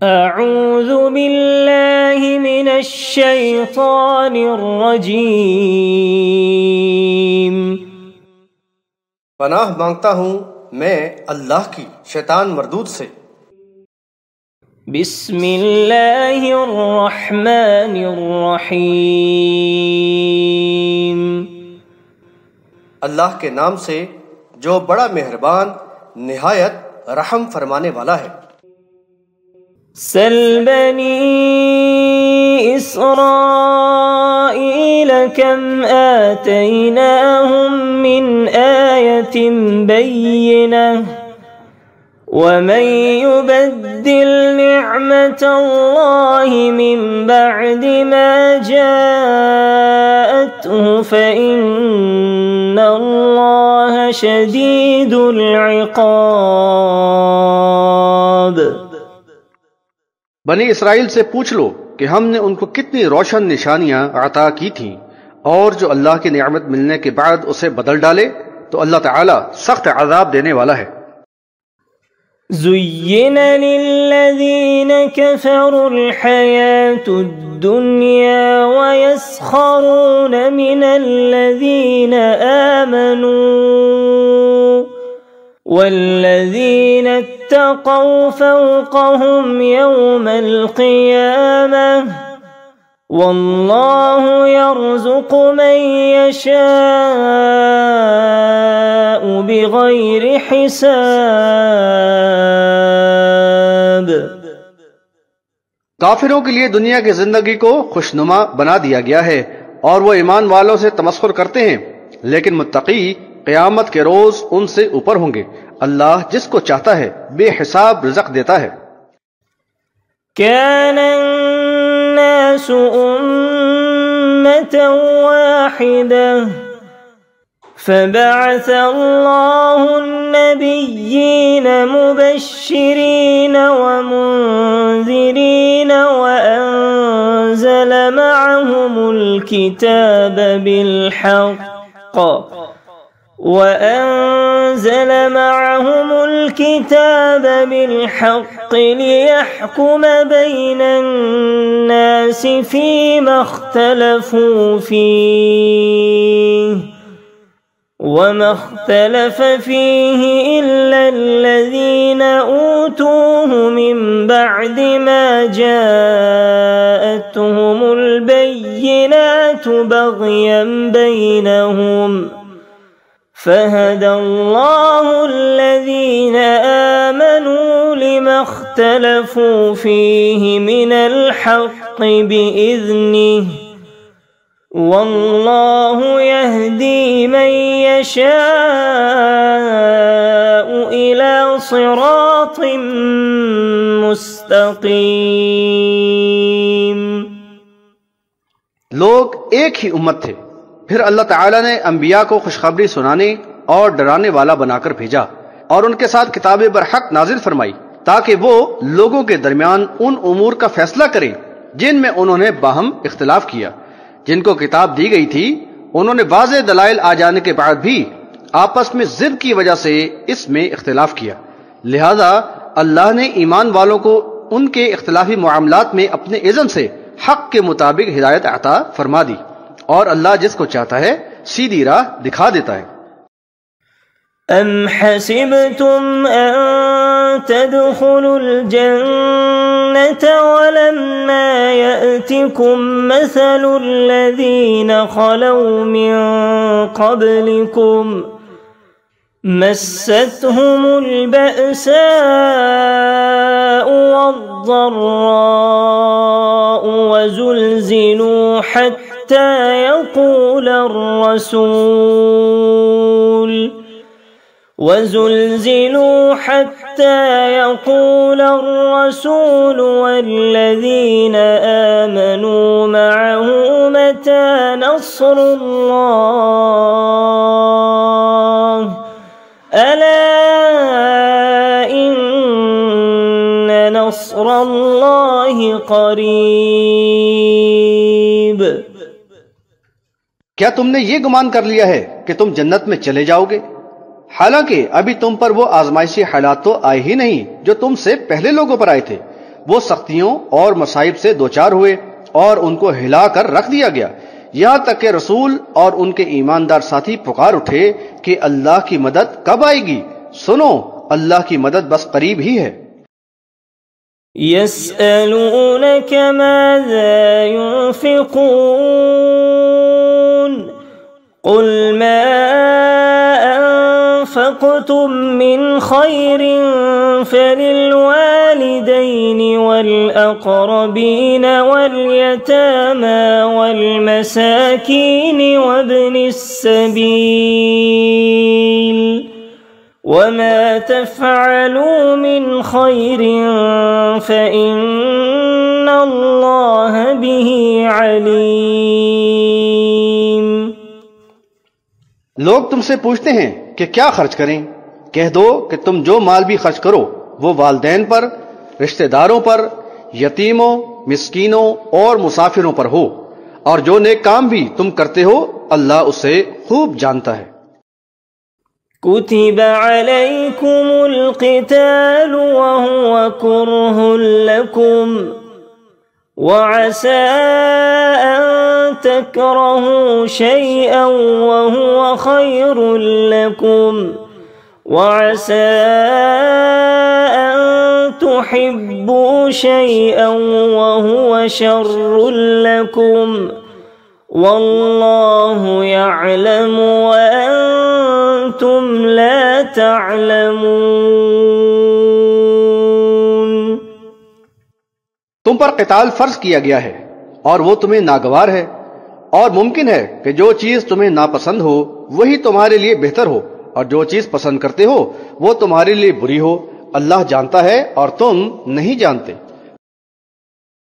اعوذ باللہ من الشیطان الرجیم۔ پناہ مانگتا ہوں میں اللہ کی شیطان مردود سے۔ بسم اللہ الرحمن الرحیم۔ اللہ کے نام سے جو بڑا مہربان نہایت رحم فرمانے والا ہے۔ سل بنی اسرائیل کم آتیناہم من آیت بینہ ومن يبدل نعمة الله من بعد ما جاءته فإن الله شديد العقاب۔ بنی اسرائیل سے پوچھ لو کہ ہم نے ان کو کتنی روشن نشانیاں عطا کی تھیں، اور جو اللہ کی نعمت ملنے کے بعد اسے بدل ڈالے تو اللہ تعالی سخت عذاب دینے والا ہے۔ زين للذين كفروا الحياة الدنيا ويسخرون من الذين آمنوا والذين اتقوا فوقهم يوم القيامة والله يرزق من يشاء بغير حساب۔ کافروں کے لیے دنیا کی زندگی کو خوشنما بنا دیا گیا ہے اور وہ ایمان والوں سے تمسخر کرتے ہیں، لیکن متقی قیامت کے روز ان سے اوپر ہوں گے۔ اللہ جس کو چاہتا ہے بے حساب رزق دیتا ہے۔ كان الناس أمة واحدة فبعث الله النبيين مبشرين ومنذرين وأنزل معهم الكتاب بالحق ليحكم بين الناس فيما اختلفوا فيه وما اختلف فيه إلا الذين أوتوه من بعد ما جاءتهم البينات بغيا بينهم فهدى الله الذين آمنوا لما اختلفوا فيه من الحق بإذنه والله يهدي من يشاء إلى صراط مستقيم۔ لوگ ایک ہی امت تھے، پھر اللہ تعالیٰ نے انبیاء کو خوشخبری سنانے اور ڈرانے والا بنا کر بھیجا، اور ان کے ساتھ کتاب برحق نازل فرمائی تاکہ وہ لوگوں کے درمیان ان امور کا فیصلہ کریں جن میں انہوں نے باہم اختلاف کیا۔ جن کو کتاب دی گئی تھی انہوں نے واضح دلائل آ جانے کے بعد بھی آپس میں ضد کی وجہ سے اس میں اختلاف کیا، لہذا اللہ نے ایمان والوں کو ان کے اختلافی معاملات میں اپنے اذن سے حق کے مطابق ہدایت عطا فرما دی، اور اللہ جس کو چاہتا ہے سیدھی راہ دکھا دیتا ہے۔ ام حسبتم ان تدخلوا الجنة ولما يأتكم مثل الذين خلوا من قبلكم مستهم البأساء والضراء وزلزلوا حتى يقول الرسول والذين آمنوا معه متى نصر الله ألا إن نصر الله قريب۔ کیا تم نے یہ گمان کر لیا ہے کہ تم جنت میں چلے جاؤ گے، حالانکہ ابھی تم پر وہ آزمائشی حالات تو آئے ہی نہیں جو تم سے پہلے لوگوں پر آئے تھے۔ وہ سختیوں اور مصائب سے دوچار ہوئے اور ان کو ہلا کر رکھ دیا گیا، یہاں تک کہ رسول اور ان کے ایماندار ساتھی پکار اٹھے کہ اللہ کی مدد کب آئے گی؟ سنو، اللہ کی مدد بس قریب ہی ہے۔ يسألونك ماذا ينفقون قل ما أنفقتم من خير فللوالدين والأقربين واليتامى والمساكين وابن السبيل وما تفعلوا من خير فإن الله به عليم۔ لوگ تم سے پوچھتے ہیں کہ کیا خرچ کریں؟ کہہ دو کہ تم جو مال بھی خرچ کرو وہ والدین پر، رشتہ داروں پر، یتیموں، مسکینوں اور مسافروں پر ہو، اور جو نیک کام بھی تم کرتے ہو اللہ اسے خوب جانتا ہے۔ كتب عليكم القتال وهو كره لكم وعسى أن تكرهوا شيئا وهو خير لكم وعسى أن تحبوا شيئا وهو شر لكم والله يعلم وأنتم لا تعلمون۔ تم پر قتال فرض کیا گیا ہے اور وہ تمہیں ناگوار ہے، اور ممکن ہے کہ جو چیز تمہیں ناپسند ہو وہی تمہارے لیے بہتر ہو، اور جو چیز پسند کرتے ہو وہ تمہارے لیے بری ہو۔ اللہ جانتا ہے اور تم نہیں جانتے۔